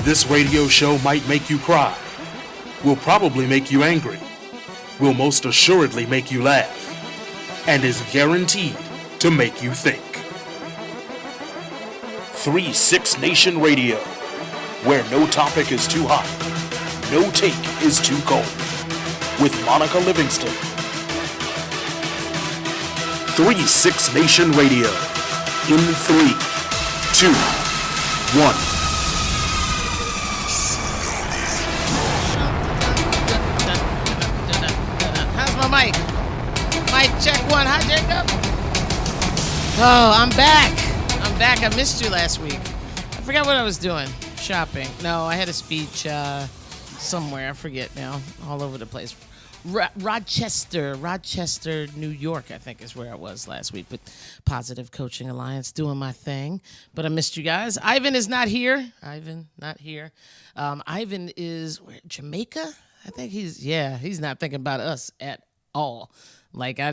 This radio show might make you cry, will probably make you angry, will most assuredly make you laugh, and is guaranteed to make you think. 3-6 Nation Radio, where no topic is too hot, no take is too cold, with Monica Livingston. 3-6 Nation Radio, in 3, 2, 1. Mic check one. Hi, Jacob. Oh, I'm back. I missed you last week. I forgot what I was doing. Shopping. No, I had a speech somewhere. I forget now. All over the place. Rochester, New York, I think is where I was last week with Positive Coaching Alliance, doing my thing. But I missed you guys. Ivan is not here. Ivan is Jamaica. I think he's not thinking about us at all. Like I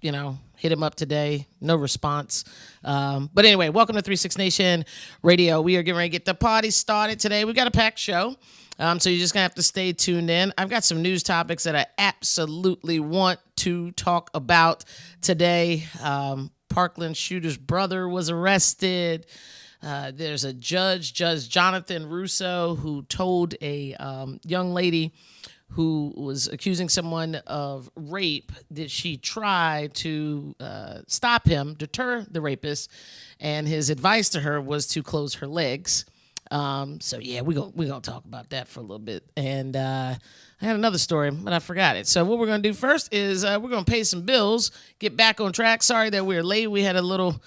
hit him up today, no response. But anyway, welcome to 3-6 Nation Radio. We are getting ready to get the party started today. We've got a packed show, so you're just gonna have to stay tuned in. I've got some news topics that I absolutely want to talk about today. Parkland shooter's brother was arrested. There's a Judge Jonathan Russo, who told a young lady who was accusing someone of rape that she tried to stop him, deter the rapist, and his advice to her was to close her legs. We're gonna talk about that for a little bit. And I had another story, but I forgot it. So what we're gonna do first is we're gonna pay some bills, get back on track. Sorry that we're late. We had a little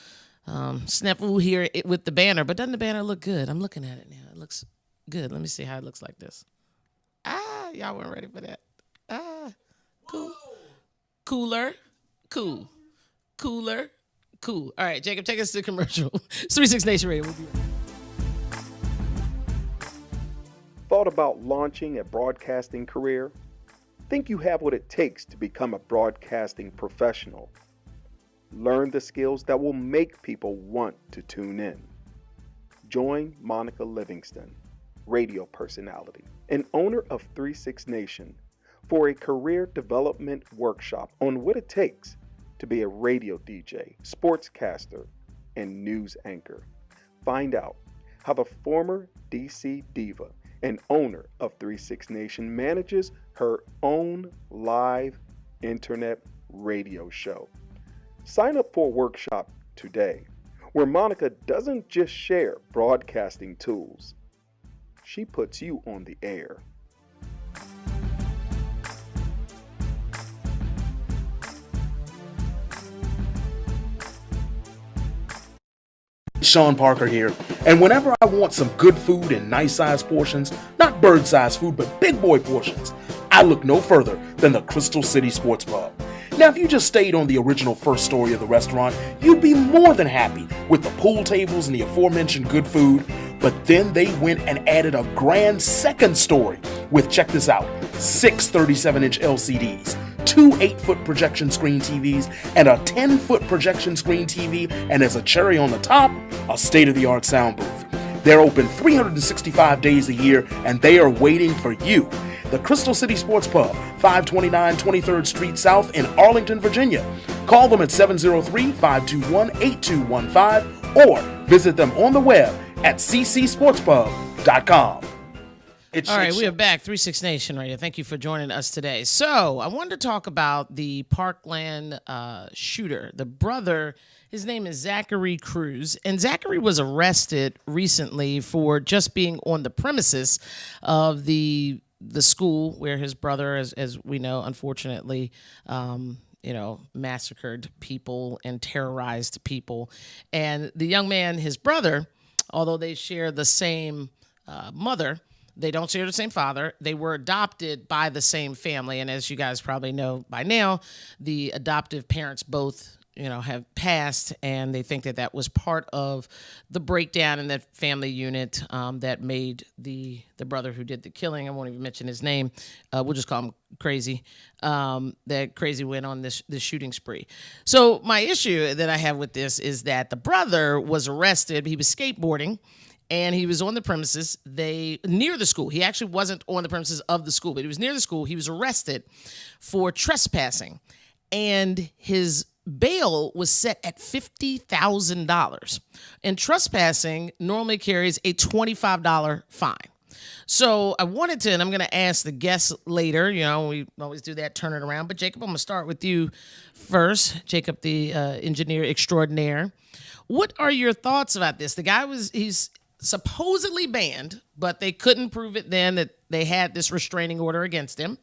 snafu here with the banner, but doesn't the banner look good? I'm looking at it now. It looks good. Let me see how it looks like this. Y'all weren't ready for that. Cool. Cooler. Cool. Cooler. Cool. All right, Jacob, take us to commercial. It's 3-6 Nation Radio. We'll be right back. Thought about launching a broadcasting career? Think you have what it takes to become a broadcasting professional? Learn the skills that will make people want to tune in. Join Monica Livingston, radio personality and owner of 3-6 Nation, for a career development workshop on what it takes to be a radio DJ, sportscaster, and news anchor. Find out how the former DC diva and owner of 3-6 Nation manages her own live internet radio show. Sign up for a workshop today, where Monica doesn't just share broadcasting tools. She puts you on the air. Sean Parker here, and whenever I want some good food in nice-sized portions, not bird-sized food, but big boy portions, I look no further than the Crystal City Sports Pub. Now, if you just stayed on the original first story of the restaurant, you'd be more than happy with the pool tables and the aforementioned good food, but then they went and added a grand second story with, check this out, 6 37-inch LCDs, 2 8-foot projection screen TVs, and a 10-foot projection screen TV, and as a cherry on the top, a state-of-the-art sound booth. They're open 365 days a year, and they are waiting for you. The Crystal City Sports Pub, 529 23rd Street South in Arlington, Virginia. Call them at 703-521-8215 or visit them on the web at ccsportspub.com. All right, we are back. 3-6 Nation Radio. Thank you for joining us today. So I wanted to talk about the Parkland shooter. The brother, his name is Zachary Cruz, and Zachary was arrested recently for just being on the premises of the school where his brother, as we know, unfortunately, massacred people and terrorized people. And the young man, his brother, although they share the same mother, they don't share the same father. They were adopted by the same family. And as you guys probably know by now, the adoptive parents both have passed, and they think that was part of the breakdown in that family unit that made the brother who did the killing. I won't even mention his name. We'll just call him Crazy. That Crazy went on this shooting spree. So my issue that I have with this is that the brother was arrested. He was skateboarding, and he was on the premises. Near the school. He actually wasn't on the premises of the school, but he was near the school. He was arrested for trespassing, and his bail was set at $50,000. And trespassing normally carries a $25 fine. So I wanted to, and I'm going to ask the guests later, we always do that, turn it around. But Jacob, I'm going to start with you first. Jacob, the engineer extraordinaire. What are your thoughts about this? The guy he's supposedly banned, but they couldn't prove it then that they had this restraining order against him.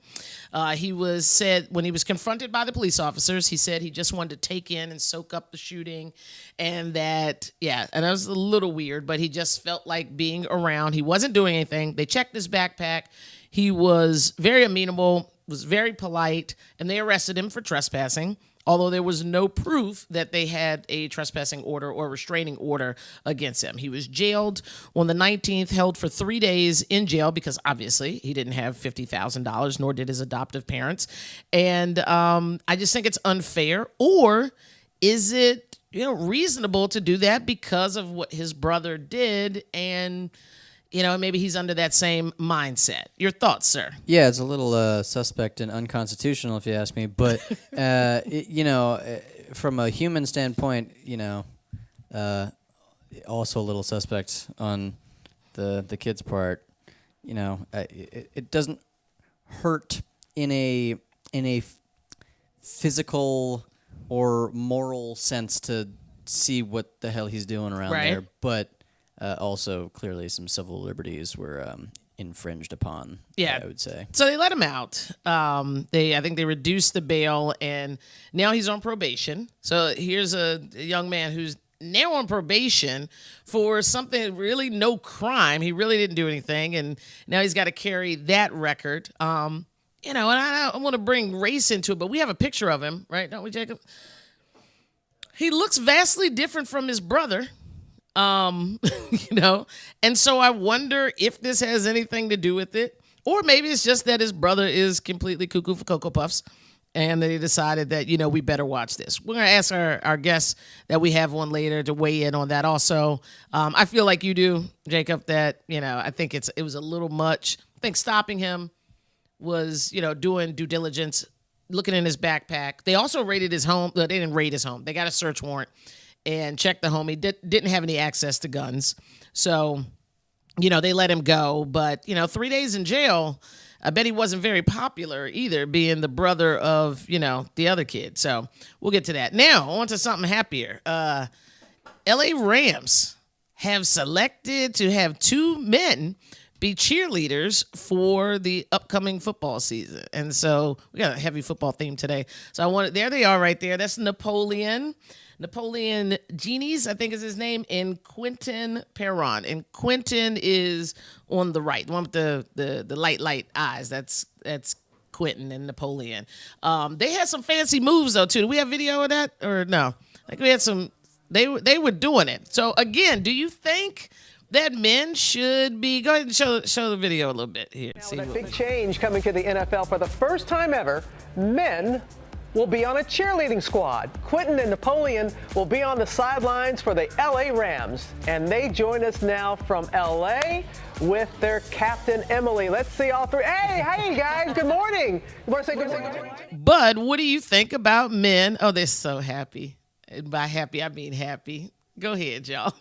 He said when he was confronted by the police officers, he said he just wanted to take in and soak up the shooting, and that was a little weird, but he just felt like being around. He wasn't doing anything. They checked his backpack. He was very amenable, was very polite, and they arrested him for trespassing, although there was no proof that they had a trespassing order or restraining order against him. He was jailed on the 19th, held for 3 days in jail because obviously he didn't have $50,000, nor did his adoptive parents. And I just think it's unfair. Or is it reasonable to do that because of what his brother did, and maybe he's under that same mindset? Your thoughts, sir? Yeah, it's a little suspect and unconstitutional, if you ask me. But from a human standpoint, also a little suspect on the kid's part. It doesn't hurt in a physical or moral sense to see what the hell he's doing around there, but. Also, clearly, some civil liberties were infringed upon. Yeah, I would say. So they let him out. I think they reduced the bail, and now he's on probation. So here's a young man who's now on probation for something really no crime. He really didn't do anything, and now he's got to carry that record. And I want to bring race into it, but we have a picture of him, right? Don't we, Jacob? He looks vastly different from his brother. And so I wonder if this has anything to do with it, or maybe it's just that his brother is completely cuckoo for Cocoa Puffs, and they decided that, we better watch this. We're going to ask our guests that we have on later to weigh in on that also. I feel like you do, Jacob, that, I think it was a little much. I think stopping him was, doing due diligence, looking in his backpack. They also raided his home. They didn't raid his home. They got a search warrant and checked the home. He didn't have any access to guns. So, they let him go. But, 3 days in jail, I bet he wasn't very popular either, being the brother of, the other kid. So we'll get to that. Now, on to something happier. LA Rams have selected to have 2 men be cheerleaders for the upcoming football season. And so we got a heavy football theme today. So there they are right there. That's Napoleon Genies, I think is his name, and Quentin Perron. And Quentin is on the right, the one with the light eyes. That's Quentin and Napoleon. They had some fancy moves though too. Do we have video of that or no? Like we had some. They were doing it. So again, do you think that men should be? Go ahead and show the video a little bit here. Now, a big change coming to the NFL for the first time ever. Men will be on a cheerleading squad. Quentin and Napoleon will be on the sidelines for the LA Rams. And they join us now from LA with their captain, Emily. Let's see all 3. Hey, guys, good morning. You want to say good morning? Bud, what do you think about men? Oh, they're so happy. And by happy, I mean happy. Go ahead, y'all.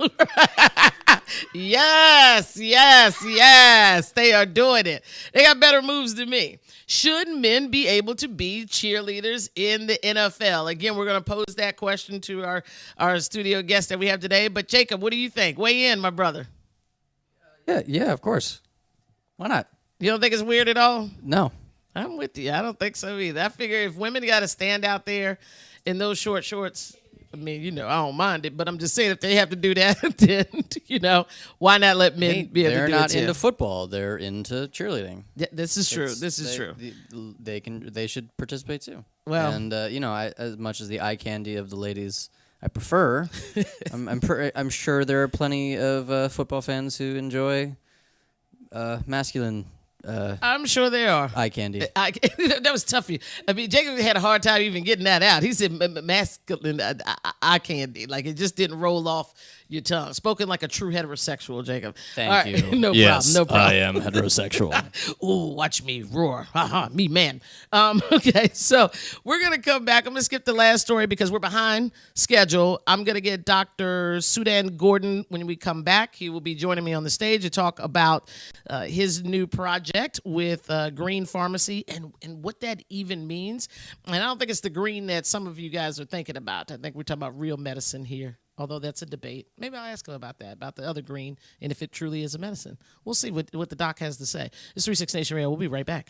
Yes. They are doing it. They got better moves than me. Should men be able to be cheerleaders in the NFL? Again, we're going to pose that question to our studio guest that we have today. But Jacob, what do you think? Weigh in, my brother. Yeah, of course. Why not? You don't think it's weird at all? No. I'm with you. I don't think so either. I figure if women got to stand out there in those short shorts, I mean, I don't mind it, but I'm just saying if they have to do that, then, why not let men be able to do it? They're not into football. They're into cheerleading. Yeah, this is true. This is true. They should participate too. Well, and as much as the eye candy of the ladies I prefer, I'm sure there are plenty of football fans who enjoy masculine. I'm sure they are. Eye candy. That was tough for you. I mean, Jacob had a hard time even getting that out. He said masculine eye candy. Like, it just didn't roll off, your tongue. Spoken like a true heterosexual, Jacob. Thank you. No Yes, problem. No problem. I am heterosexual. Ooh, watch me roar. Haha, me man. Okay, so we're going to come back. I'm going to skip the last story because we're behind schedule. I'm going to get Dr. Sudan Gordon when we come back. He will be joining me on the stage to talk about his new project with Green Pharmacy and what that even means. And I don't think it's the green that some of you guys are thinking about. I think we're talking about real medicine here. Although that's a debate. Maybe I'll ask him about that, about the other green, and if it truly is a medicine. We'll see what the doc has to say. It's 36 Nation Radio. We'll be right back.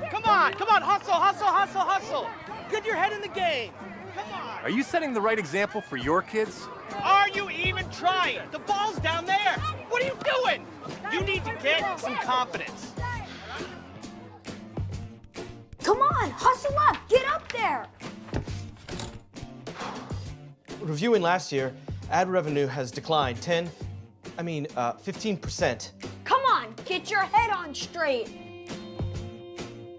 Come on, hustle. Get your head in the game. Come on. Are you setting the right example for your kids? Are you even trying? The ball's down there. What are you doing? You need to get some confidence. Come on, hustle up, get up there. Reviewing last year, ad revenue has declined 15%. Come on, get your head on straight.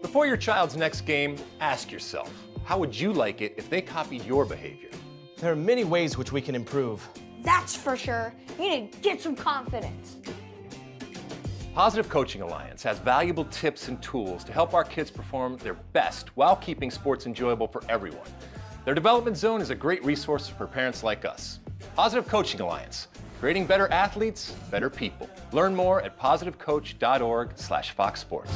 Before your child's next game, ask yourself, how would you like it if they copied your behavior? There are many ways which we can improve. That's for sure. You need to get some confidence. Positive Coaching Alliance has valuable tips and tools to help our kids perform their best while keeping sports enjoyable for everyone. Their development zone is a great resource for parents like us. Positive Coaching Alliance, creating better athletes, better people. Learn more at positivecoach.org/Fox Sports.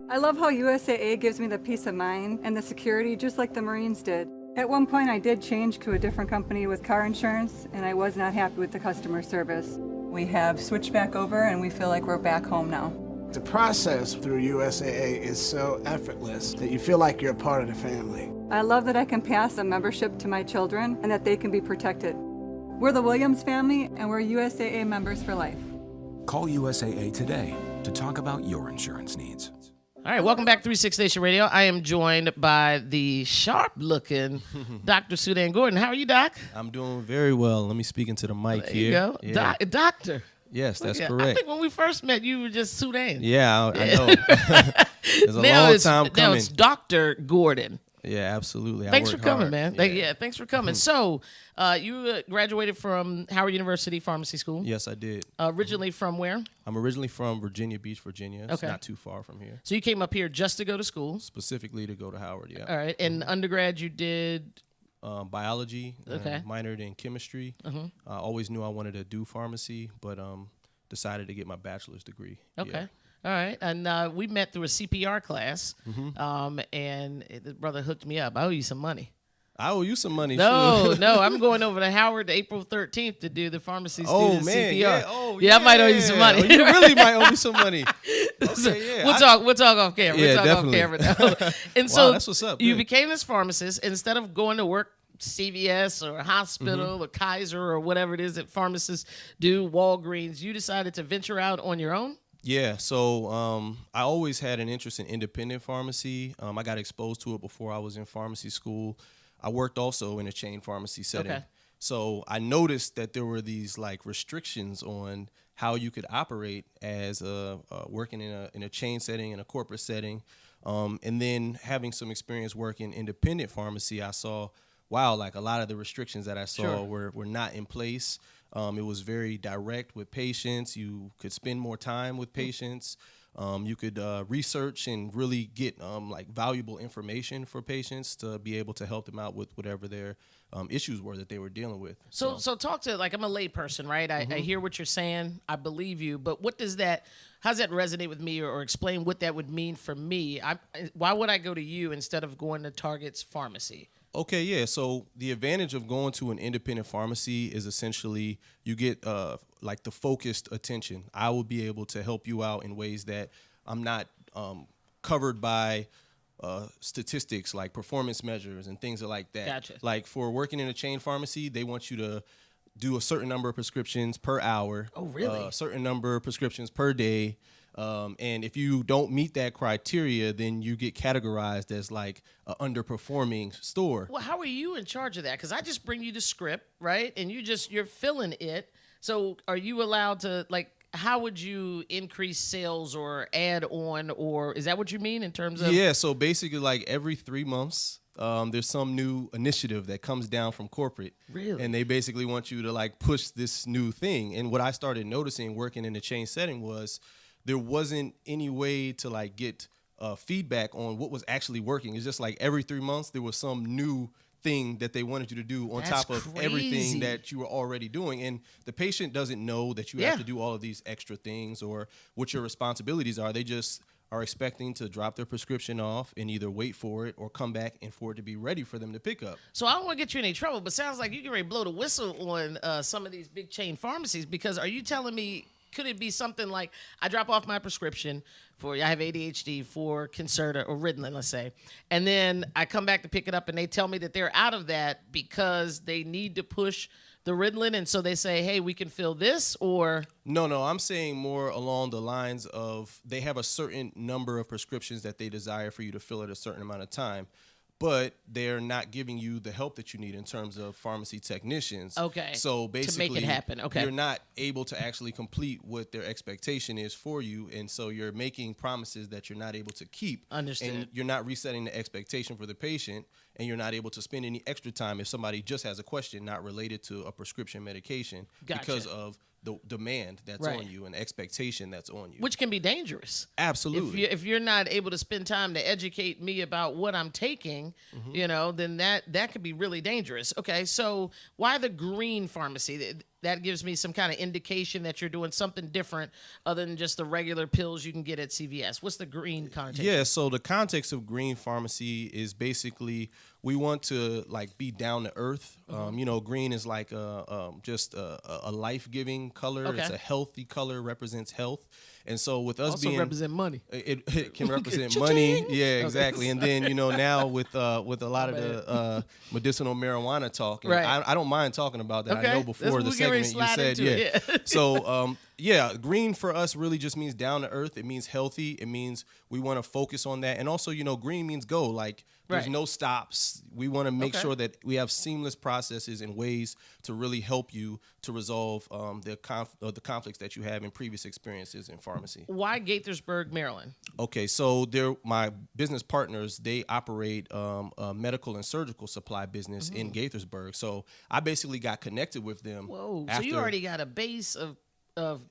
I love how USAA gives me the peace of mind and the security just like the Marines did. At one point I did change to a different company with car insurance and I was not happy with the customer service. We have switched back over and we feel like we're back home now. The process through USAA is so effortless that you feel like you're a part of the family. I love that I can pass a membership to my children and that they can be protected. We're the Williams family and we're USAA members for life. Call USAA today to talk about your insurance needs. All right, welcome back to 36 Nation Radio. I am joined by the sharp-looking Dr. Sudan Gordon. How are you, Doc? I'm doing very well. Let me speak into the mic there here. You go. Yeah. Doctor. Yes, that's I correct. think when we first met, you were just Sudan. Yeah, I know. It's a long time coming. Now it's Dr. Gordon. Yeah, absolutely. Thanks for coming, hard. man. Yeah, thanks for coming. So, you graduated from Howard University Pharmacy School. Yes, I did. Originally from where? I'm originally from Virginia Beach, Virginia. It's Okay. not too far from here. So you came up here just to go to school? Specifically to go to Howard, yeah. All right. And undergrad, you did? Biology. Okay. Minored in chemistry. Uh-huh. I always knew I wanted to do pharmacy, but decided to get my bachelor's degree. Okay. Yeah. All right. And we met through a CPR class, and the brother hooked me up. I owe you some money. I owe you some money. No, I'm going over to Howard April 13th to do the pharmacy student CPR. Yeah, I might owe you some money. Oh, you really might owe me some money. So Okay, yeah. we'll talk off camera. Yeah, we'll talk definitely. off camera now. And Wow, so that's what's up. You Good. became this pharmacist instead of going to work CVS or a hospital or Kaiser or whatever it is that pharmacists do, Walgreens. You decided to venture out on your own? Yeah, so I always had an interest in independent pharmacy. I got exposed to it before I was in pharmacy school. I worked also in a chain pharmacy setting. Okay. So I noticed that there were these like restrictions on how you could operate as working in a chain setting, in a corporate setting. And then having some experience working independent pharmacy, I saw, wow, like a lot of the restrictions that I saw were not in place. It was very direct with patients. You could spend more time with patients. You could research and really get like valuable information for patients to be able to help them out with whatever their issues were that they were dealing with. So talk to, like, I'm a lay person, right? I hear what you're saying. I believe you. But how does that resonate with me or explain what that would mean for me? Why would I go to you instead of going to Target's pharmacy? Okay, yeah. So the advantage of going to an independent pharmacy is essentially you get like the focused attention. I will be able to help you out in ways that I'm not covered by statistics like performance measures and things like that. Gotcha. Like for working in a chain pharmacy, they want you to do a certain number of prescriptions per hour. Oh, really? A certain number of prescriptions per day. And if you don't meet that criteria, then you get categorized as like an underperforming store. Well, how are you in charge of that? Because I just bring you the script, right? And you're filling it. So are you allowed to, like, how would you increase sales or add on, or is that what you mean in terms of? Yeah, so basically like every 3 months, there's some new initiative that comes down from corporate. Really? And they basically want you to like push this new thing. And what I started noticing working in the chain setting was there wasn't any way to like get feedback on what was actually working. It's just like every 3 months there was some new thing that they wanted you to do on top of everything that you were already doing. And the patient doesn't know that you have to do all of these extra things or what your responsibilities are. They just are expecting to drop their prescription off and either wait for it or come back and for it to be ready for them to pick up. So I don't want to get you in any trouble, but sounds like you can ready to blow the whistle on some of these big chain pharmacies, because are you telling me, could it be something like I drop off my prescription for, I have ADHD, for Concerta or Ritalin, let's say, and then I come back to pick it up and they tell me that they're out of that because they need to push the Ritalin, and so they say, hey, we can fill this, or? No, I'm saying more along the lines of they have a certain number of prescriptions that they desire for you to fill at a certain amount of time, but they're not giving you the help that you need in terms of pharmacy technicians. Okay. So basically, to make it happen. Okay. You're not able to actually complete what their expectation is for you, and so you're making promises that you're not able to keep. Understood. And you're not resetting the expectation for the patient, and you're not able to spend any extra time if somebody just has a question not related to a prescription medication because of the demand that's on you and the expectation that's on you. Which can be dangerous. Absolutely. If you're not able to spend time to educate me about what I'm taking, then that could be really dangerous. Okay, so why the green pharmacy? That gives me some kind of indication that you're doing something different other than just the regular pills you can get at CVS. What's the green context? Yeah, so the context of green pharmacy is basically we want to like be down to earth. Green is like just a life-giving color. Okay. It's a healthy color, represents health. And so with us also being represent money, it can represent money. Yeah, exactly. And then now with a lot of the medicinal marijuana talk, and I don't mind talking about that. Okay. I know before the segment you said So green for us really just means down to earth. It means healthy. It means we want to focus on that. And also, green means go. Like there's no stops. We want to make sure that we have seamless processes and ways to really help you to resolve the conflicts that you have in previous experiences in pharmacy. Why Gaithersburg, Maryland? Okay, so they're my business partners. They operate a medical and surgical supply business in Gaithersburg. So I basically got connected with them. Whoa! So you already got a base of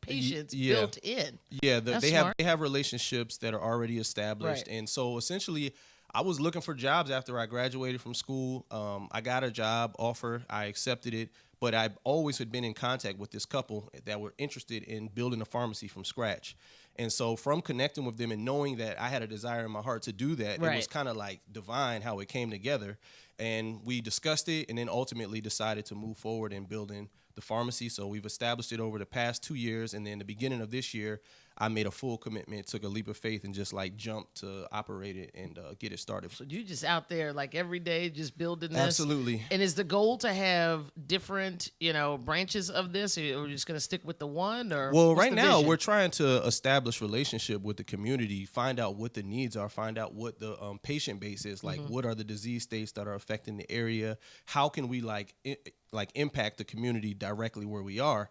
patients built in. Yeah, they have relationships that are already established, and so essentially, I was looking for jobs after I graduated from school. I got a job offer. I accepted it, but I always had been in contact with this couple that were interested in building a pharmacy from scratch. And so from connecting with them and knowing that I had a desire in my heart to do that, it was kind of like divine how it came together. And we discussed it and then ultimately decided to move forward in building the pharmacy. So we've established it over the past 2 years. And then the beginning of this year, I made a full commitment, took a leap of faith, and just like jumped to operate it and get it started. So you just out there like every day just building this? Absolutely. And is the goal to have different, branches of this, or are you just going to stick with the one? Or well, right now we're trying to establish relationship with the community, find out what the needs are, find out what the patient base is, like what are the disease states that are affecting the area, how can we impact the community directly where we are.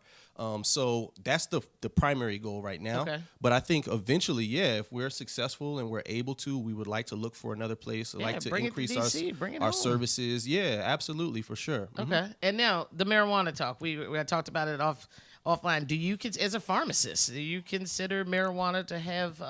So that's the primary goal right now. Okay. But I think eventually, if we're successful and we're able to, we would like to look for another place, like to increase our services. Yeah, absolutely, for sure. Okay. And now the marijuana talk. We had talked about it offline. Do you, as a pharmacist, do you consider marijuana to have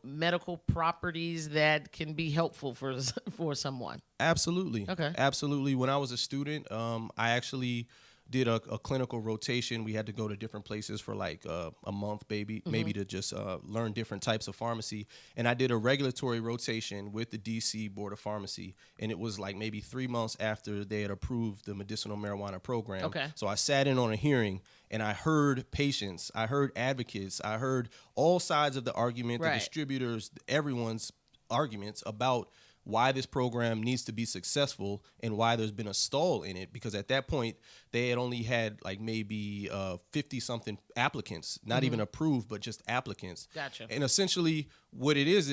medical properties that can be helpful for someone? Absolutely. Okay. Absolutely. When I was a student, I actually did a clinical rotation. We had to go to different places for like a month, maybe to just learn different types of pharmacy. And I did a regulatory rotation with the DC Board of Pharmacy. And it was like maybe 3 months after they had approved the medicinal marijuana program. Okay. So I sat in on a hearing and I heard patients, I heard advocates, I heard all sides of the argument, the distributors, everyone's arguments about why this program needs to be successful and why there's been a stall in it, because at that point they had only had like maybe 50 something applicants, not even approved, but just applicants. Gotcha. And essentially what it is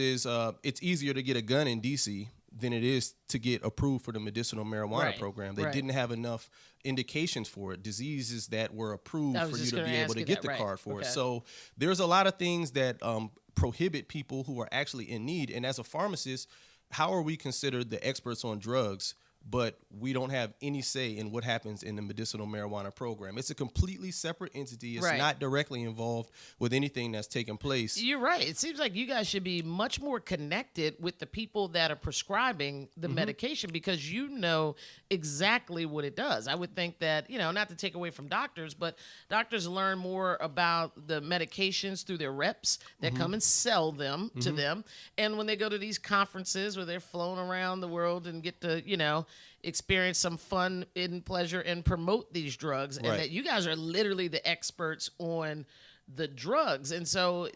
it's easier to get a gun in DC than it is to get approved for the medicinal marijuana program. They didn't have enough indications for it, diseases that were approved for you to be able to get the card for it. So there's a lot of things that prohibit people who are actually in need. And as a pharmacist, how are we considered the experts on drugs, but we don't have any say in what happens in the medicinal marijuana program? It's a completely separate entity. It's not directly involved with anything that's taking place. You're right. It seems like you guys should be much more connected with the people that are prescribing the medication, because you know exactly what it does. I would think that, not to take away from doctors, but doctors learn more about the medications through their reps that come and sell them to them. And when they go to these conferences where they're flown around the world and get to, experience some fun and pleasure and promote these drugs, and that you guys are literally the experts on the drugs. And so,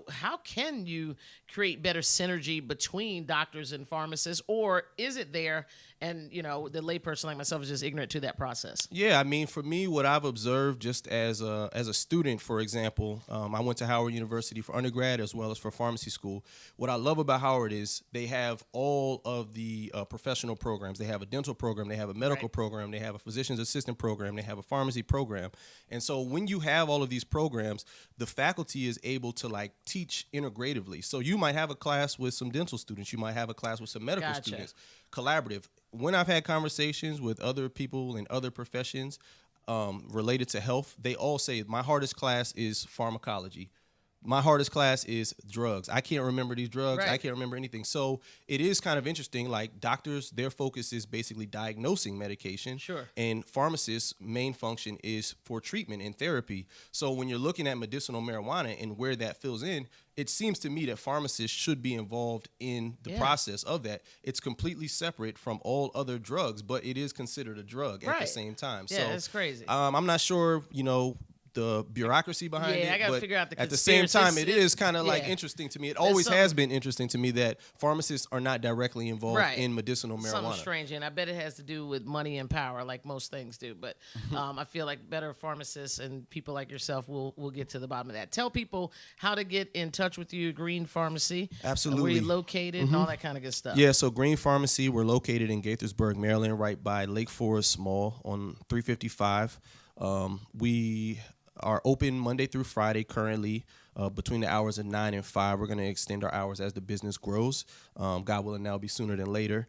how can you create better synergy between doctors and pharmacists, or is it there and, the layperson like myself is just ignorant to that process? Yeah, I mean, for me, what I've observed just as a student, for example, I went to Howard University for undergrad as well as for pharmacy school. What I love about Howard is they have all of the professional programs. They have a dental program, they have a medical program, they have a physician's assistant program, they have a pharmacy program. And so when you have all of these programs, the faculty is able to teach integratively. So you might have a class with some dental students, you might have a class with some medical students, collaborative. When I've had conversations with other people in other professions related to health, they all say my hardest class is pharmacology. My hardest class is drugs. I can't remember these drugs. I can't remember anything. So it is kind of interesting. Like doctors, their focus is basically diagnosing medication. And pharmacists' main function is for treatment and therapy. So when you're looking at medicinal marijuana and where that fills in, it seems to me that pharmacists should be involved in the process of that. It's completely separate from all other drugs, but it is considered a drug at the same time. Yeah, that's crazy. I'm not sure, the bureaucracy behind it. I got to but figure out the at the same time, it is kind of yeah. interesting to me. It always has been interesting to me that pharmacists are not directly involved in medicinal marijuana. Something strange, and I bet it has to do with money and power, like most things do. But I feel like better pharmacists and people like yourself will get to the bottom of that. Tell people how to get in touch with you, Green Pharmacy. Absolutely. Where you're located and all that kind of good stuff. Yeah, so Green Pharmacy, we're located in Gaithersburg, Maryland, right by Lake Forest Mall on 355. We are open Monday through Friday currently between the hours of 9 and 5. We're going to extend our hours as the business grows. God willing, that'll be sooner than later.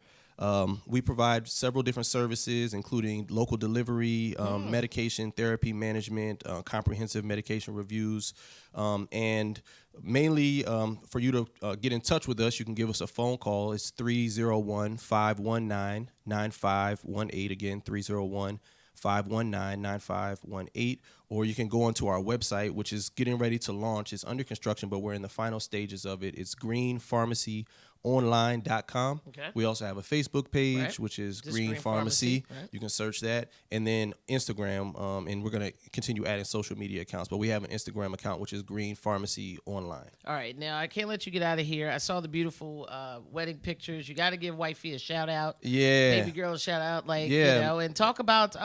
We provide several different services, including local delivery, medication, therapy management, comprehensive medication reviews, and mainly for you to get in touch with us, you can give us a phone call. It's 301-519-9518. Again, 301-519-9518, or you can go onto our website, which is getting ready to launch. It's under construction, but we're in the final stages of it. It's greenpharmacyonline.com. Okay. We also have a Facebook page, which is Green Pharmacy. You can search that. And then Instagram, and we're going to continue adding social media accounts, but we have an Instagram account, which is Green Pharmacy Online. All right. Now, I can't let you get out of here. I saw the beautiful wedding pictures. You got to give Wifey a shout out. Yeah. Baby girl a shout out. And talk about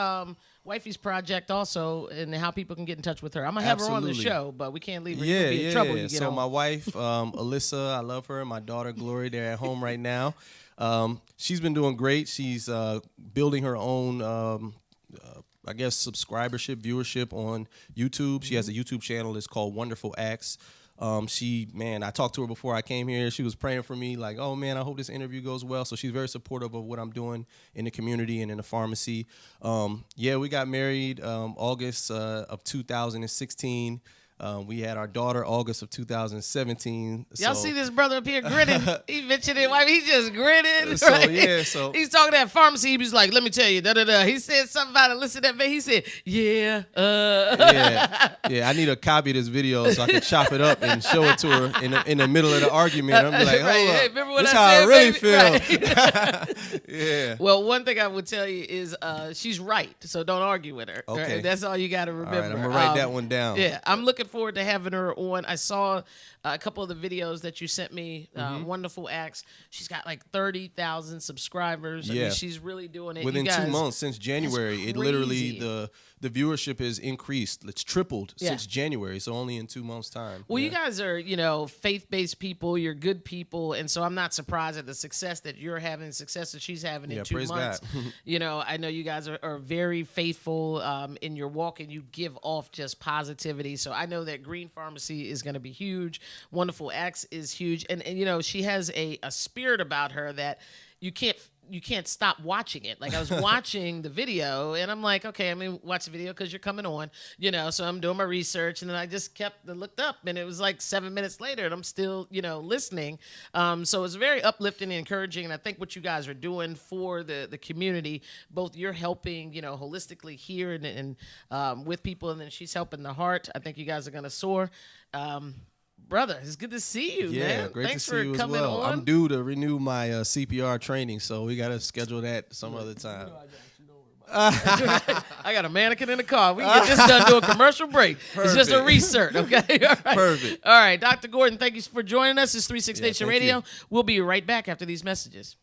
Wifey's project also and how people can get in touch with her. I'm going to have her on the show, but we can't leave her. You'll be in trouble. So my wife, Alyssa, I love her, and my daughter, Glory, they're at home right now. She's been doing great. She's building her own, subscribership, viewership on YouTube. She has a YouTube channel. It's called Wonderful Acts. I talked to her before I came here. She was praying for me like, oh man, I hope this interview goes well. So she's very supportive of what I'm doing in the community and in the pharmacy. We got married August of 2016. We had our daughter August of 2017. Y'all see this brother up here grinning? He mentioned it. He just grinning. He's talking at pharmacy. He was like, "Let me tell you, da da da." He said something about it. Listen to that. He said, "Yeah, I need a copy of this video so I can chop it up and show it to her in the middle of the argument." I'm like, "Hold up, hey, remember what this I how said, I really baby? feel." Right. Yeah. Well, one thing I would tell you is she's right, so don't argue with her. Okay. Right? That's all you got to remember. All right, I'm gonna write that one down. Yeah, I'm looking forward to having her on. I saw a couple of the videos that you sent me. Wonderful acts. She's got like 30,000 subscribers. I mean, she's really doing it. Within you guys, 2 months since January, it literally the viewership has increased. It's tripled since January. So only in 2 months' time. Well, you guys are, faith-based people. You're good people, and so I'm not surprised at the success that you're having, the success that she's having in 2 months. God. I know you guys are very faithful in your walk, and you give off just positivity. So I know that Green Pharmacy is going to be huge. Wonderful Acts is huge, and she has a spirit about her that you can't stop watching it. Like I was watching the video and I'm like, okay, I'm gonna watch the video because you're coming on, so I'm doing my research and then I just looked up and it was like 7 minutes later and I'm still, listening. So it's very uplifting and encouraging. And I think what you guys are doing for the community, both you're helping, holistically here and with people, and then she's helping the heart. I think you guys are going to soar. Brother, it's good to see you, man. Great Thanks to see you for coming as well. on. I'm due to renew my CPR training, so we got to schedule that some other time. I got a mannequin in the car. We can get this done, do a commercial break. It's just a research, okay? All right. Perfect. All right, Dr. Gordon, thank you for joining us. It's 36 Nation Radio. You. We'll be right back after these messages.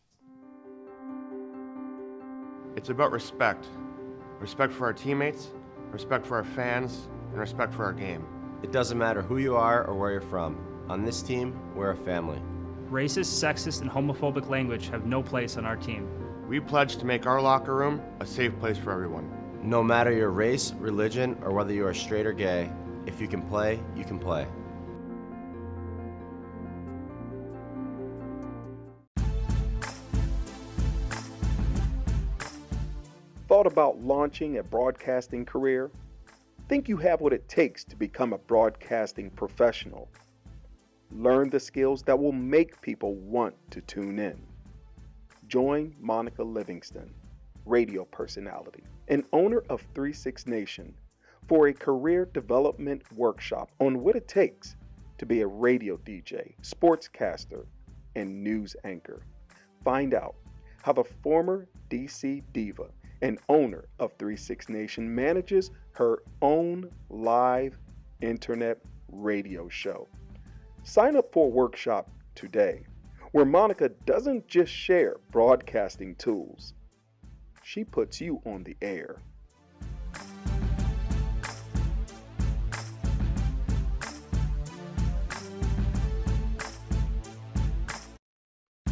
It's about respect. Respect for our teammates, respect for our fans, and respect for our game. It doesn't matter who you are or where you're from. On this team, we're a family. Racist, sexist, and homophobic language have no place on our team. We pledge to make our locker room a safe place for everyone. No matter your race, religion, or whether you are straight or gay, if you can play, you can play. Thought about launching a broadcasting career? Think you have what it takes to become a broadcasting professional? Learn the skills that will make people want to tune in. Join Monica Livingston, radio personality and owner of 36 Nation, for a career development workshop on what it takes to be a radio DJ, sportscaster, and news anchor. Find out how the former DC diva and owner of 36 Nation manages her own live internet radio show. Sign up for a workshop today where Monica doesn't just share broadcasting tools, she puts you on the air.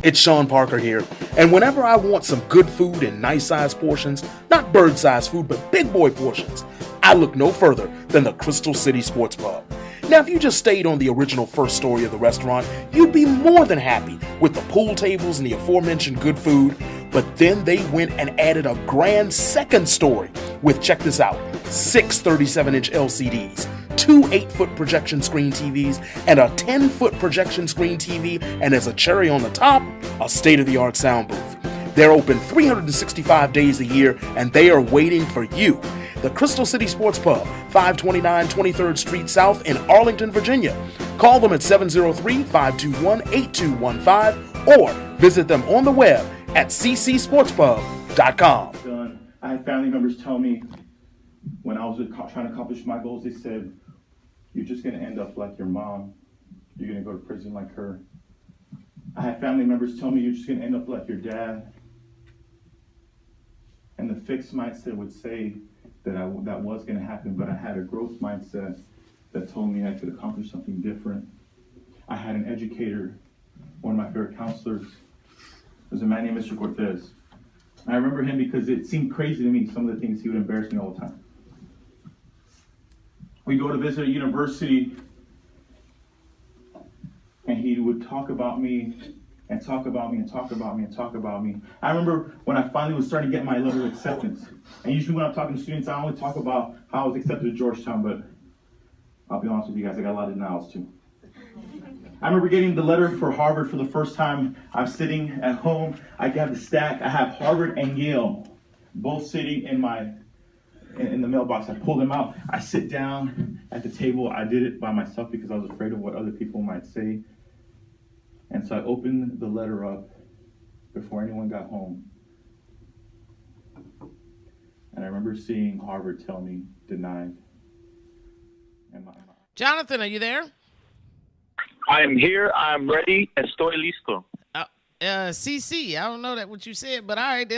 It's Sean Parker here, and whenever I want some good food in nice-sized portions, not bird-sized food, but big boy portions, I look no further than the Crystal City Sports Pub. Now, if you just stayed on the original first story of the restaurant, you'd be more than happy with the pool tables and the aforementioned good food, but then they went and added a grand second story with, check this out, 6 37-inch LCDs, 2 8-foot projection screen TVs, and a 10-foot projection screen TV, and as a cherry on the top, a state-of-the-art sound booth. They're open 365 days a year, and they are waiting for you. The Crystal City Sports Pub, 529 23rd Street South in Arlington, Virginia. Call them at 703-521-8215 or visit them on the web at ccsportspub.com. I had family members tell me when I was trying to accomplish my goals, they said, "You're just going to end up like your mom. You're going to go to prison like her." I had family members tell me, "You're just going to end up like your dad." And the fixed mindset would say that that was going to happen, but I had a growth mindset that told me I could accomplish something different. I had an educator, one of my favorite counselors, was a man named Mr. Cortez. I remember him because it seemed crazy to me, some of the things he would embarrass me all the time. We'd go to visit a university, and he would talk about me and talk about me and talk about me and talk about me. I remember when I finally was starting to get my level of acceptance. And usually when I'm talking to students, I only talk about how I was accepted at Georgetown, but I'll be honest with you guys, I got a lot of denials too. I remember getting the letter for Harvard for the first time. I'm sitting at home, I got the stack, I have Harvard and Yale both sitting in the mailbox. I pull them out, I sit down at the table. I did it by myself because I was afraid of what other people might say. And so I opened the letter up before anyone got home. And I remember seeing Harvard tell me, denied. Jonathan, are you there? I am here. I'm ready. Estoy listo. CC, I don't know what you said, but all right.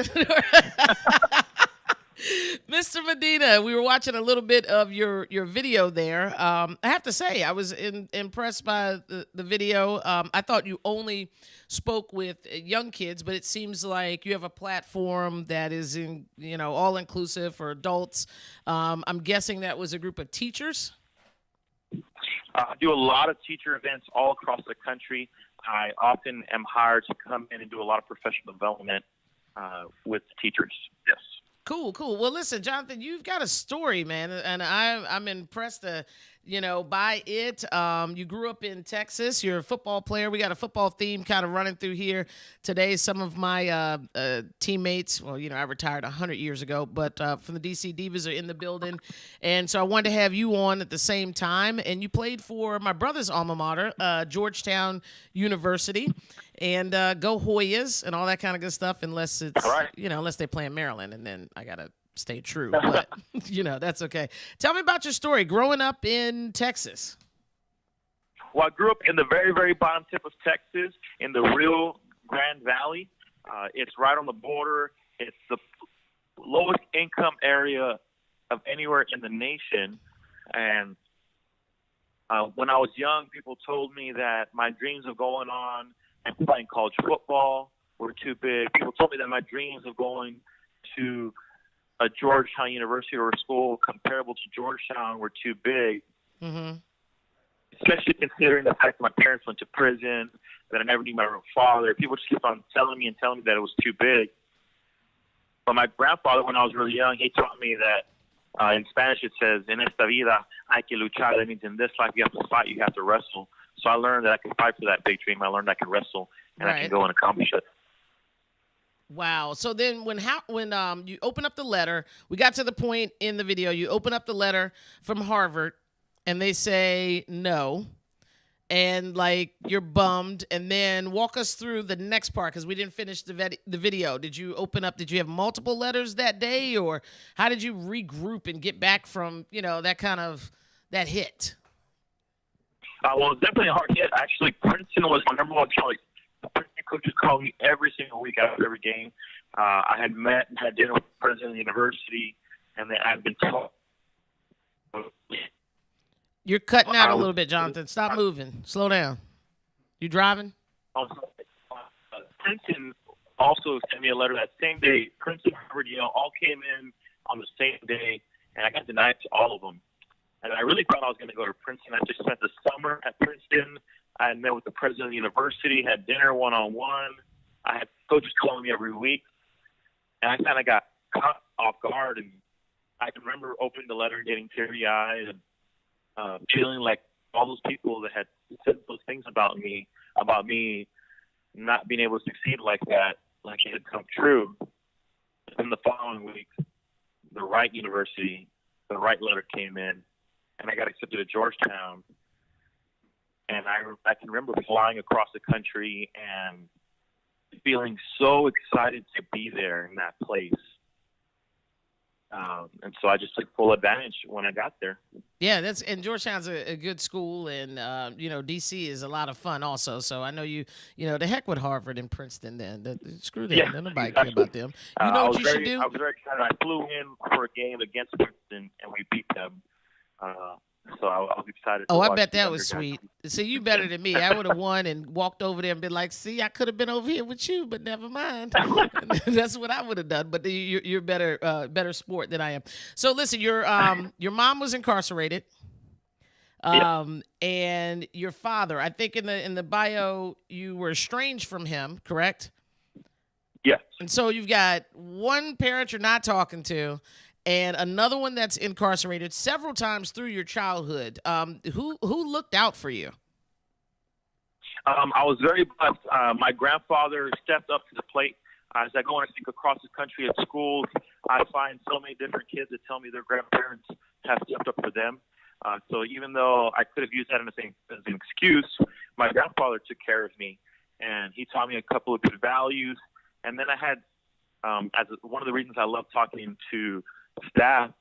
Mr. Medina, we were watching a little bit of your video there. I have to say, I was impressed by the video. I thought you only spoke with young kids, but it seems like you have a platform that is all inclusive for adults. I'm guessing that was a group of teachers. I do a lot of teacher events all across the country. I often am hired to come in and do a lot of professional development with teachers. Yes. Cool. Well, listen, Jonathan, you've got a story, man, and I'm impressed by it. You grew up in Texas. You're a football player. We got a football theme kind of running through here today. Some of my teammates, I retired 100 years ago, but from the DC Divas are in the building. And so I wanted to have you on at the same time. And you played for my brother's alma mater, Georgetown University. And go Hoyas and all that kind of good stuff, unless it's, unless they play in Maryland, and then I got to stay true. But, that's okay. Tell me about your story growing up in Texas. Well, I grew up in the very, very bottom tip of Texas in the Rio Grande Valley. It's right on the border. It's the lowest income area of anywhere in the nation. And when I was young, people told me that my dreams of going on and playing college football were too big. People told me that my dreams of going to a Georgetown University or a school comparable to Georgetown were too big. Mm-hmm. Especially considering the fact that my parents went to prison, that I never knew my real father. People just kept on telling me that it was too big. But my grandfather, when I was really young, he taught me that in Spanish it says, en esta vida hay que luchar. That means in this life you have to fight, you have to wrestle. So I learned that I can fight for that big dream. I learned I can wrestle, and I can go and accomplish it. Wow. So then when you open up the letter, we got to the point in the video, you open up the letter from Harvard, and they say no, and you're bummed, and then walk us through the next part, because we didn't finish the video. Did you have multiple letters that day, or how did you regroup and get back from, that hit? Well, it's definitely a hard hit. Actually, Princeton was my number one choice. The Princeton coaches called me every single week after every game. I had met and had dinner with the president of the university, and then I've been taught. You're cutting out a little bit, Jonathan. Stop moving. Slow down. You driving? Princeton also sent me a letter that same day. Princeton, Harvard, Yale all came in on the same day, and I got denied to all of them. And I really thought I was going to go to Princeton. I just spent the summer at Princeton. I had met with the president of the university, had dinner one-on-one. I had coaches calling me every week. And I kind of got caught off guard. And I can remember opening the letter and getting teary-eyed and feeling like all those people that had said those things about me not being able to succeed like that, like it had come true. And the following week, the right university, the right letter came in. And I got accepted at Georgetown. And I can remember flying across the country and feeling so excited to be there in that place. And so I just took full advantage when I got there. Yeah, and Georgetown's a good school, and DC is a lot of fun also. So I know the heck with Harvard and Princeton. Then screw them. Yeah, Nobody care about them. You know what you should do? I was very excited. I flew in for a game against Princeton, and we beat them. So I was excited. Oh, I bet that was sweet. See, you better than me. I would have won and walked over there and been like, see, I could have been over here with you, but never mind. That's what I would have done. But you're better sport than I am. So listen, your mom was incarcerated. And your father, I think in the bio, you were estranged from him, correct? Yes. And so you've got one parent you're not talking to, and another one that's incarcerated several times through your childhood. Who looked out for you? I was very blessed. My grandfather stepped up to the plate. As I go and speak across the country at schools, I find so many different kids that tell me their grandparents have stepped up for them. So even though I could have used that as an excuse, my grandfather took care of me, and he taught me a couple of good values. And then I had, one of the reasons I love talking to staff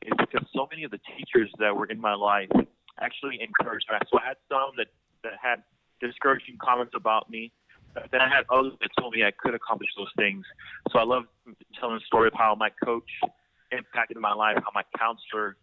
is because so many of the teachers that were in my life actually encouraged me. So I had some that had discouraging comments about me. But then I had others that told me I could accomplish those things. So I love telling the story of how my coach impacted my life, how my counselor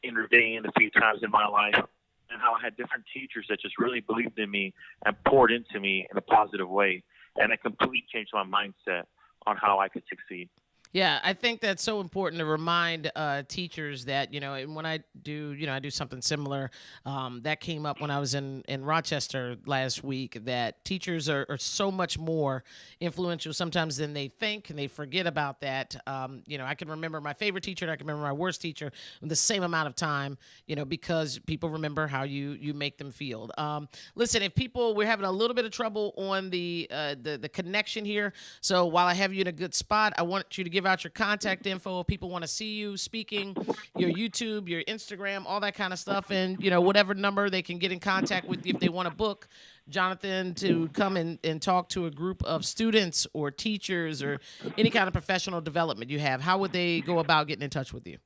intervened a few times in my life, and how I had different teachers that just really believed in me and poured into me in a positive way. And it completely changed my mindset on how I could succeed. Yeah, I think that's so important to remind teachers that, and when I do, I do something similar. That came up when I was in Rochester last week, that teachers are so much more influential sometimes than they think, and they forget about that. I can remember my favorite teacher and I can remember my worst teacher in the same amount of time, because people remember how you make them feel. Listen, if we're having a little bit of trouble on the connection here, so while I have you in a good spot, I want you to give out your contact info if people want to see you speaking, your YouTube, your Instagram, all that kind of stuff, and whatever number they can get in contact with you if they want to book Jonathan to come and talk to a group of students or teachers or any kind of professional development you have. How would they go about getting in touch with you?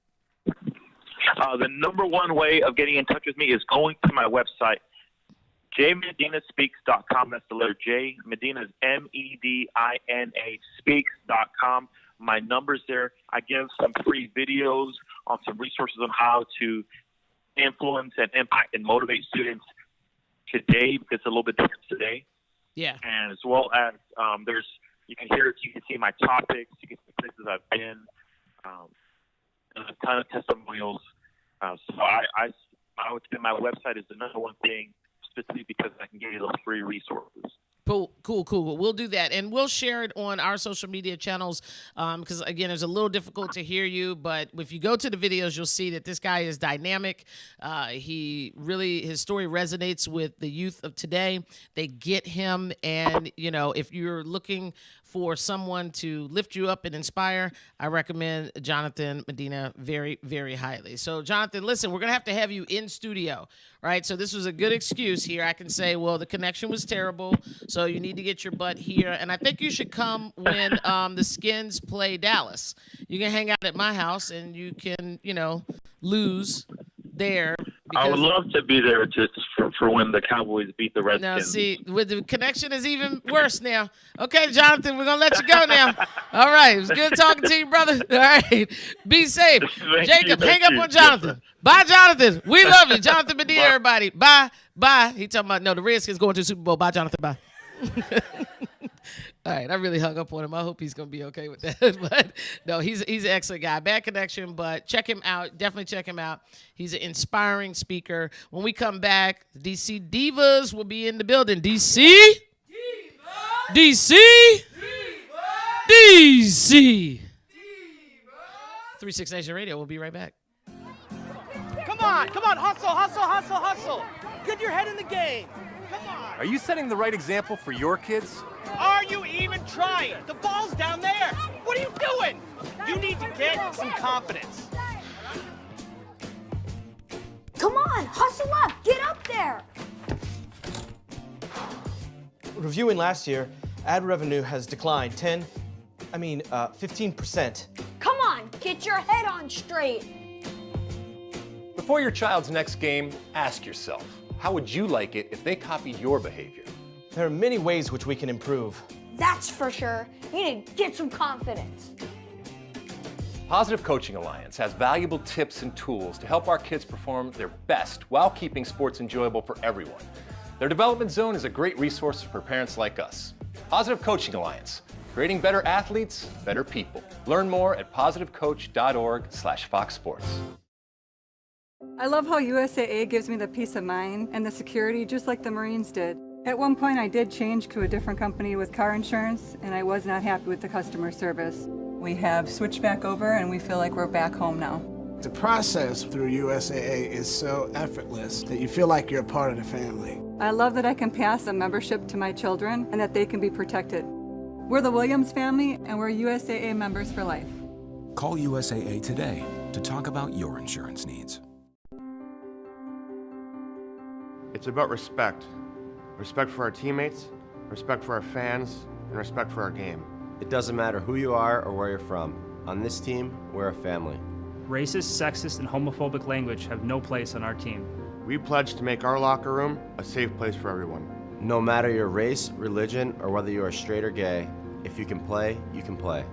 The number one way of getting in touch with me is going to my website, jmedinaspeaks.com. That's the letter J. Medina is MEDINA speaks.com. My number's there. I give some free videos on some resources on how to influence and impact and motivate students today, because it's a little bit different today. Yeah. And as well as you can see my topics, you can see places I've been, and a ton of testimonials. So I would say my website is the number one thing, specifically because I can give you those free resources. Cool. We'll do that, and we'll share it on our social media channels because, again, it's a little difficult to hear you, but if you go to the videos, you'll see that this guy is dynamic. His story resonates with the youth of today. They get him, and, if you're looking for someone to lift you up and inspire, I recommend Jonathan Medina very, very highly. So, Jonathan, listen, we're going to have you in studio, right? So this was a good excuse here. I can say, well, the connection was terrible, so you need to get your butt here. And I think you should come when the Skins play Dallas. You can hang out at my house, and you can, lose there. I would love to be there just for when the Cowboys beat the Redskins. Now, see, with the connection is even worse now. Okay, Jonathan, we're going to let you go now. All right, it was good talking to you, brother. All right, be safe. Jacob, hang up on Jonathan. Bye, Jonathan. We love you. Jonathan Medina, everybody. Bye. He talking about, no, the Redskins going to the Super Bowl. Bye, Jonathan. Bye. All right, I really hung up on him. I hope he's going to be okay with that. But no, he's an excellent guy. Bad connection, but check him out. Definitely check him out. He's an inspiring speaker. When we come back, DC Divas will be in the building. DC? DC? 36 Nation Radio. We'll be right back. Come on, hustle. Get your head in the game. Come on. Are you setting the right example for your kids? Are you even trying? The ball's down there. What are you doing? You need to get some confidence. Come on, hustle up. Get up there. Reviewing last year, ad revenue has declined 15%. Come on, get your head on straight. Before your child's next game, ask yourself, how would you like it if they copied your behavior? There are many ways which we can improve. That's for sure. You need to get some confidence. Positive Coaching Alliance has valuable tips and tools to help our kids perform their best while keeping sports enjoyable for everyone. Their development zone is a great resource for parents like us. Positive Coaching Alliance, creating better athletes, better people. Learn more at positivecoach.org/Fox Sports. I love how USAA gives me the peace of mind and the security just like the Marines did. At one point I did change to a different company with car insurance, and I was not happy with the customer service. We have switched back over and we feel like we're back home now. The process through USAA is so effortless that you feel like you're a part of the family. I love that I can pass a membership to my children and that they can be protected. We're the Williams family and we're USAA members for life. Call USAA today to talk about your insurance needs. It's about respect. Respect for our teammates, respect for our fans, and respect for our game. It doesn't matter who you are or where you're from. On this team, we're a family. Racist, sexist, and homophobic language have no place on our team. We pledge to make our locker room a safe place for everyone. No matter your race, religion, or whether you are straight or gay, if you can play, you can play.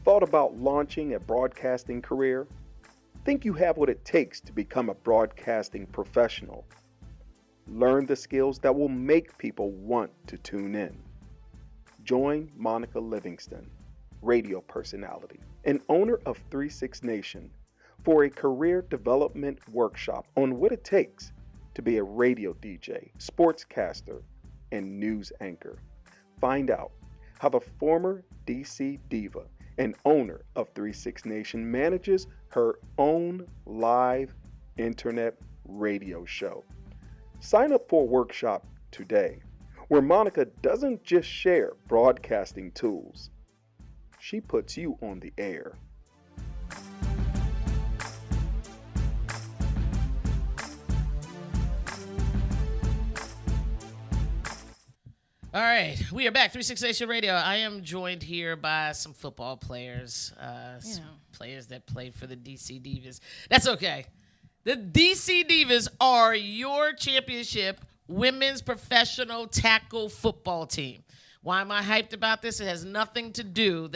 Thought about launching a broadcasting career? Think you have what it takes to become a broadcasting professional? Learn the skills that will make people want to tune in. Join Monica Livingston, radio personality and owner of 36 Nation, for a career development workshop on what it takes to be a radio DJ, sportscaster, and news anchor. Find out how the former DC diva and owner of 36 Nation manages her own live internet radio show. Sign up for a workshop today where Monica doesn't just share broadcasting tools, she puts you on the air. All right, we are back. 360 Nation Radio. I am joined here by some football players, some players that played for the DC Divas. That's okay. The DC Divas are your championship women's professional tackle football team. Why am I hyped about this? It has nothing to do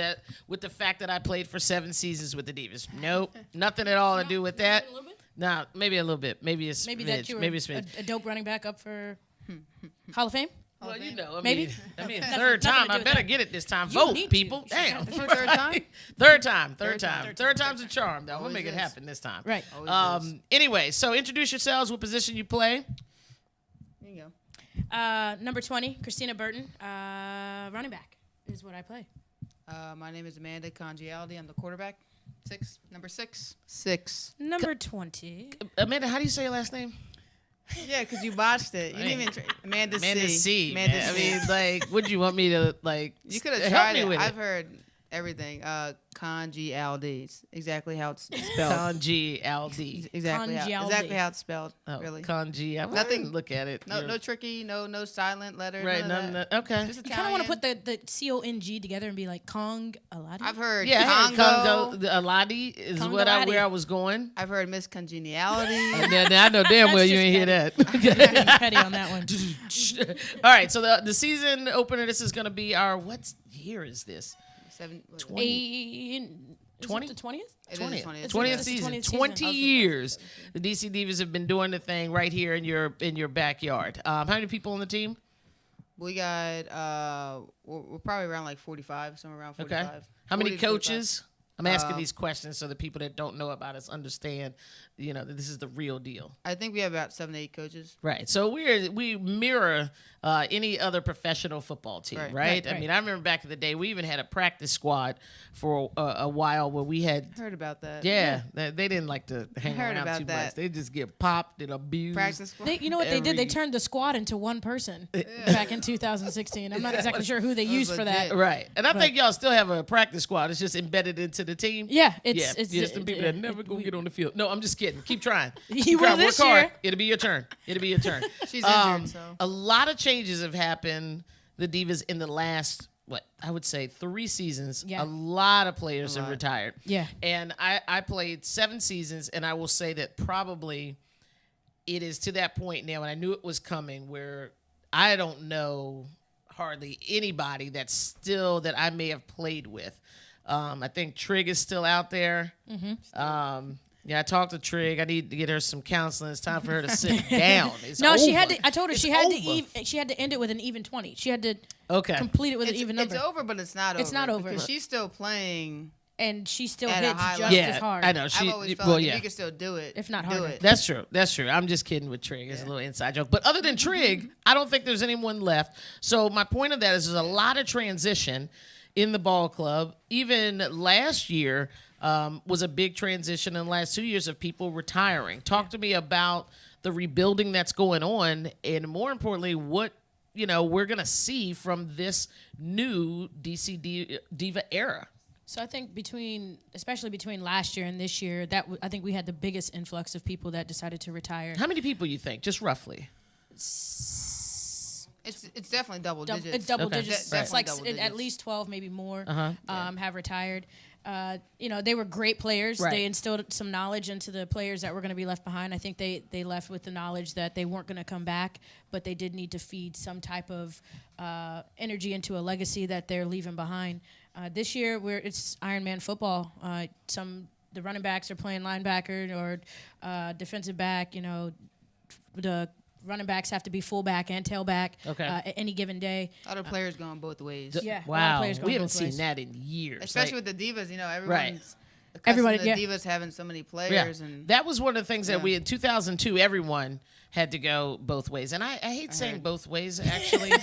with the fact that I played for 7 seasons with the Divas. Nope, nothing at all to do with that. No, maybe a little bit. Maybe a smidge. That you were a dope running back up for Hall of Fame. Well, you know, maybe. Third time. I better get it this time. Vote, people. Damn. This your third time? Third time. Third time's a charm, though. We'll make it happen this time. Right. Anyway, so introduce yourselves. What position you play? There you go. Number 20, Christina Burton. Running back is what I play. My name is Amanda Congialdi. I'm the quarterback. Number 6. Number 20. Amanda, how do you say your last name? Yeah, because you botched it. You didn't even Amanda C. Amanda C. I mean, like, would you want me to, like, you could have help tried me it. with I've heard everything. Congialdi. Exactly how it's spelled. Congialdi. Exactly how it's spelled. Really. Congialdi. Nothing. Look at it. No tricky. No silent letter. Right. Okay. Just You kind of want to put the C-O-N-G together and be like Kong Aladi. I've heard Congo Aladi is where I was going. I've heard Miss Congeniality. And I know damn well you ain't hear that. Petty on that one. All right. So the season opener. This is going to be our what year is this? 20? 20th? The 20th? 20th season. 20 years. The DC Divas have been doing the thing right here in your backyard. How many people on the team? We got we're probably around like 45, somewhere around 45. Okay. How many coaches? I'm asking these questions so the people that don't know about us understand, that this is the real deal. I think we have about 7 to 8 coaches. Right. So we mirror any other professional football team, right? I mean, I remember back in the day, we even had a practice squad for a while where we had heard about that. Yeah, they didn't like to hang around too much. They just get popped and abused. Practice squad. You know what they did? They turned the squad into one person back in 2016. I'm not exactly sure who they used for that. Right. And I think y'all still have a practice squad. It's just embedded into the team. Yeah, it's the people that never gonna get on the field. No, I'm just kidding. Keep trying. You will this Work year. hard. It'll be your turn. She's injured, so. A lot of changes have happened, the Divas, in the last, I would say 3 seasons. Yeah. A lot of players have retired. Yeah. And I played 7 seasons, and I will say that probably it is to that point now, and I knew it was coming, where I don't know hardly anybody that I may have played with. I think Trig is still out there. Mm-hmm. Yeah, I talked to Trig. I need to get her some counseling. It's time for her to sit down. It's no, over. she had to. I told her It's she had over. she had to end it with an even 20. She had to Okay. complete it with an even number. It's over, but it's not over. It's not over. Because she's still playing. And she still at a hits high just level. as hard. I know. I've always felt like if you can still do it, if not do harder. it. That's true. That's true. I'm just kidding with Trig. It's a little inside joke. But other than Trig, I don't think there's anyone left. So my point of that is there's a lot of transition in the ball club. Even last year was a big transition in the last 2 years of people retiring. Talk to me about the rebuilding that's going on, and more importantly, what we're going to see from this new DC Diva era. So I think especially between last year and this year, I think we had the biggest influx of people that decided to retire. How many people you think, just roughly? It's definitely double digits. It's double Okay. digits. Right. It's like Double at digits. least 12, maybe more, Uh-huh. have retired. They were great players. Right. They instilled some knowledge into the players that were going to be left behind. I think they left with the knowledge that they weren't going to come back, but they did need to feed some type of energy into a legacy that they're leaving behind. This year, it's Iron Man football. The running backs are playing linebacker or defensive back. The running backs have to be fullback and tailback at any given day. Other players going both ways. Yeah, a lot of Wow. players going We haven't both seen ways. that in years. Especially Like- with the divas, everyone's Right. accustomed Everybody- to yeah. divas having so many players. And that was one of the things that Yeah. we in 2002 everyone had to go both ways, and I hate saying both ways actually. We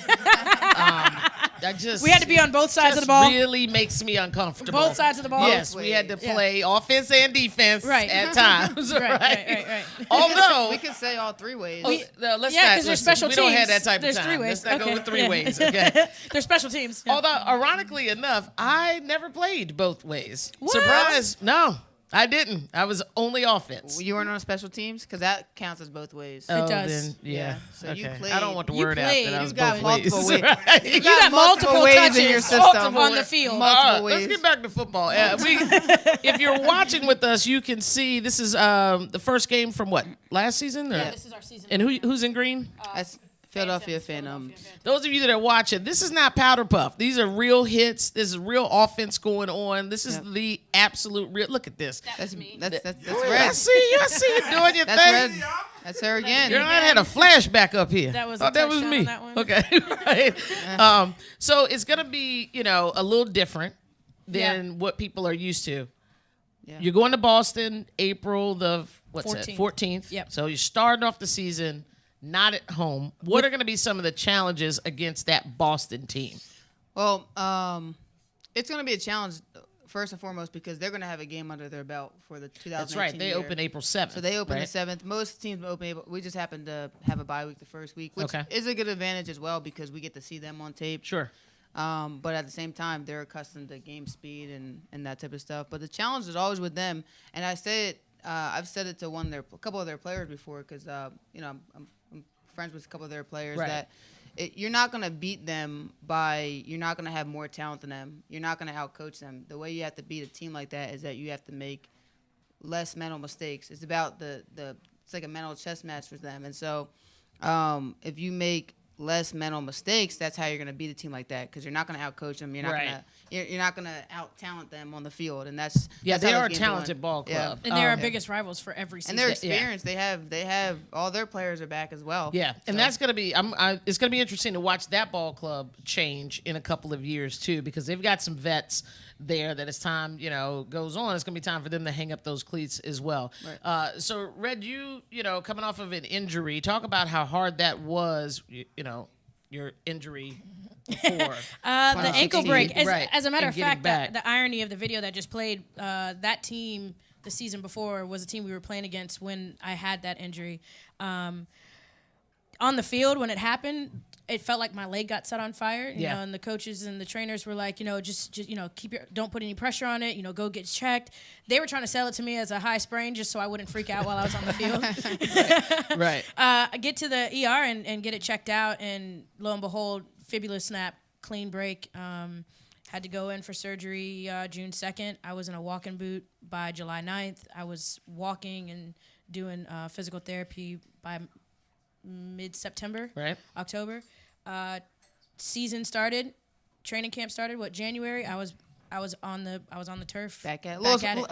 had to be on both sides of the ball. Really makes me uncomfortable. Both sides of the ball. Yes, Both we had to ways. play offense and defense at times. Right. Although we could say all three ways. no, let's Yeah, not. 'cause there's listen, special we don't have teams. that type There's of time. three ways. Let's not go Okay. with three Yeah. ways. Okay. They're special teams. Yeah. Although, ironically enough, I never played both ways. What? Surprise! No, I didn't. I was only offense. You weren't on special teams because that counts as both ways. Oh, does. then, yeah. So you okay. played. I don't want the you word out played. that I was You've got both ways. multiple ways. Right. You You got multiple ways touches in your system. on the field. Multiple Let's ways. get back to football. If you're watching with us, you can see this is the first game from what, last season? Or? Yeah, this is our season. And who's in green? That's Philadelphia Phantoms. Those of you that are watching, this is not powder puff. These are real hits. This is real offense going on. This is the absolute real. Look at this. That's Red. I see you doing your That's thing. Red. That's her again. Girl, I had a flashback up here. That was Thought a that was touchdown me. on that one. Okay, right. So it's gonna be a little different than what people are used to. Yeah. You're going to Boston April the 14th. Yep. So you're starting off the season not at home. What are going to be some of the challenges against that Boston team? Well, it's going to be a challenge first and foremost because they're going to have a game under their belt for the 2018 That's right. They year. open April 7th. So they open right? the 7th. Most teams open April. We just happen to have a bye week the first week, which is a good advantage as well because we get to see them on tape. Sure. But at the same time, they're accustomed to game speed and that type of stuff. But the challenge is always with them. And I say it. I've said it to a couple of their players before because I'm friends with a couple of their players that you're not going to beat them you're not going to have more talent than them. You're not going to outcoach them. The way you have to beat a team like that is that you have to make less mental mistakes. It's about it's like a mental chess match for them. And so if you make less mental mistakes, that's how you're going to beat a team like that because you're not going to outcoach them. You're not going to out talent them on the field, and that's they how are a those games talented win. ball club. And they're our biggest rivals for every season. And they're experienced. They have all their players are back as well. Yeah, and that's going to be it's going to be interesting to watch that ball club change in a couple of years too because they've got some vets there that as time goes on, it's going to be time for them to hang up those cleats as well. Right. So Red, coming off of an injury, talk about how hard that was. Your injury before the ankle break. As a matter and of fact, back. the irony of the video that just played, that team the season before was a team we were playing against when I had that injury. On the field, when it happened, it felt like my leg got set on fire. You know, and the coaches and the trainers were like, just don't put any pressure on it. Go get checked. They were trying to sell it to me as a high sprain just so I wouldn't freak out while I was on the field. Right. I get to the ER and get it checked out, and lo and behold, fibula snap, clean break. Had to go in for surgery June 2nd. I was in a walking boot by July 9th. I was walking and doing physical therapy by mid-September, October. Season started, training camp started. January? I was on the turf. Back at it. A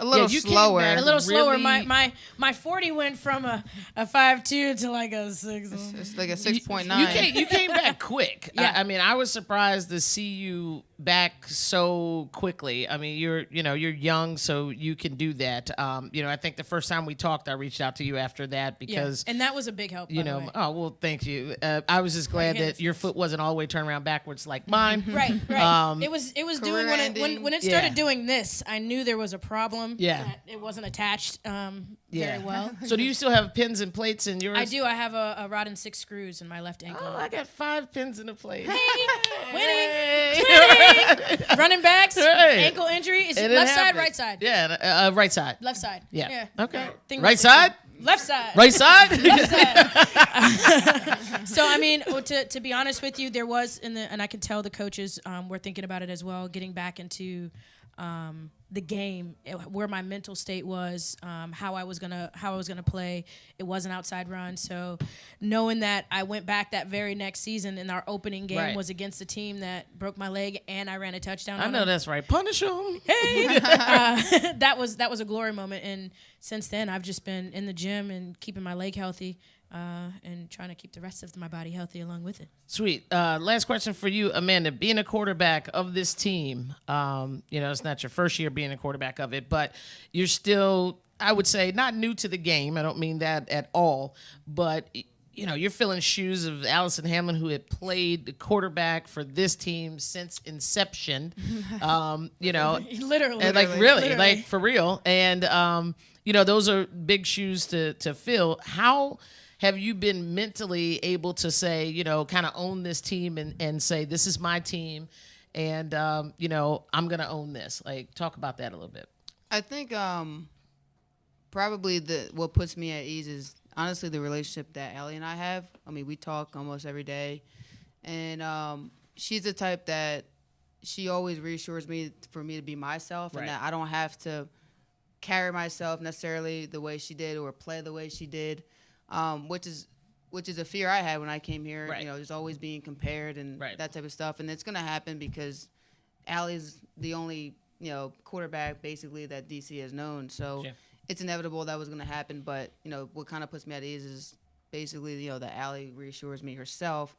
little slower. A little slower. My 40 went from a 5.2 to like a 6. It's like a 6.9. You came back quick. Yeah. I was surprised to see you back so quickly. I mean, you're young, so you can do that. I think the first time we talked, I reached out to you after that because and that was a big help. By the way. Oh well, thank you. I was just glad that your foot wasn't all the way turned around backwards like mine. Right. It was doing when it started doing this. I knew there was a problem. Yeah. That it wasn't attached very well. So do you still have pins and plates in yours? I do. I have a rod and 6 screws in my left ankle. Oh, I got 5 pins and a plate. Winning. Running backs, ankle injury. Is it left side, right side? Yeah, right side. Left side. Yeah. Okay. Thing Right was side? Left side. Right side? Left side. So, I mean, to be honest with you, there was, and I can tell the coaches were thinking about it as well, getting back into the game, where my mental state was, how I was gonna play. It was an outside run, so knowing that I went back that very next season and our opening game was against a team that broke my leg and I ran a touchdown. I know that's right. Punish them. Hey, that was a glory moment, and since then I've just been in the gym and keeping my leg healthy. And trying to keep the rest of my body healthy along with it. Sweet. Last question for you, Amanda. Being a quarterback of this team, it's not your first year being a quarterback of it, but you're still, I would say, not new to the game. I don't mean that at all, but you're filling shoes of Allison Hamlin, who had played the quarterback for this team since inception. Literally, and literally. like for real. And those are big shoes to fill. How have you been mentally able to say, kind of own this team and say, this is my team and, I'm going to own this? Like, talk about that a little bit. I think probably what puts me at ease is honestly the relationship that Allie and I have. I mean, we talk almost every day. And she's the type that she always reassures me for me to be myself and that I don't have to carry myself necessarily the way she did or play the way she did. Which is a fear I had when I came here. There's always being compared and that type of stuff, and it's gonna happen because Allie's the only quarterback basically that DC has known. So it's inevitable that was gonna happen. But what kind of puts me at ease is basically that Allie reassures me herself.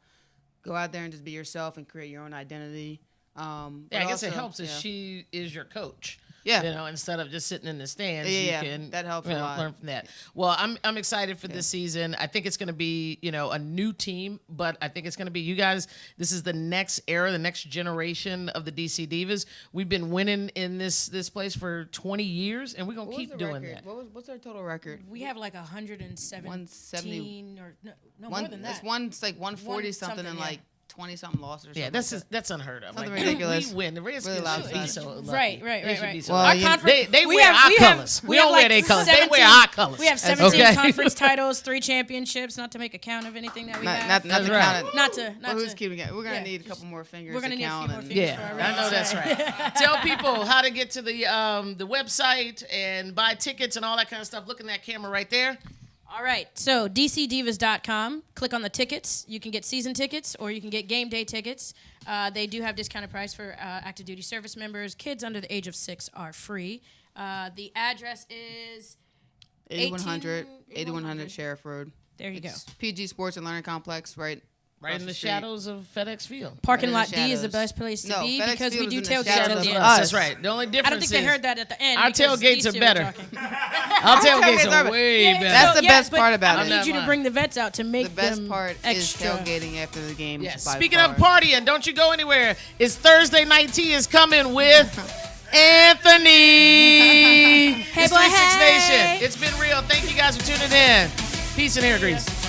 Go out there and just be yourself and create your own identity. I guess it helps if she is your coach. Yeah. Instead of just sitting in the stands, you can that helps a lot. learn from that. Well, I'm excited for this season. I think it's going to be, a new team, but I think it's going to be you guys. This is the next era, the next generation of the DC Divas. We've been winning in this place for 20 years, and we're going to keep doing that. What's our total record? We have like 117 or no more than that. It's like 140 something and like 20-something losses or something. That's unheard of. Something ridiculous. We win. The Redskins should be so lucky. Right. They should be so well, lucky. They wear our colors. We don't wear their colors. They wear our colors. We have 17 conference titles, 3 championships, not to make a count of anything that we have. Not to count it. Not to. Who's keeping it? We're going to need a couple more fingers We're going to need a few more fingers for our I know that's right. Tell people how to get to the website and buy tickets and all that kind of stuff. Look in that camera right there. All right, so DCDivas.com. Click on the tickets. You can get season tickets or you can get game day tickets. They do have discounted price for active duty service members. Kids under the age of 6 are free. The address is 8100 Sheriff Road. There you go. PG Sports and Learning Complex, right in the shadows of FedEx Field. Parking lot D is the best place to be FedEx because Field we do is in the tailgates shadows at the of end. us. That's right. The only difference I don't think they heard that at the end. Our because tailgates these are two better. were talking. Our tailgates are way better. That's the best part about I it. need you to bring the vets out to make the best them part extra. is tailgating after the game. Yes. Speaking of partying, don't you go anywhere. It's Thursday Night Tea is coming with Anthony. Hey, it's boy, 3-6 hey. Nation. It's been real. Thank you guys for tuning in. Peace and hair grease.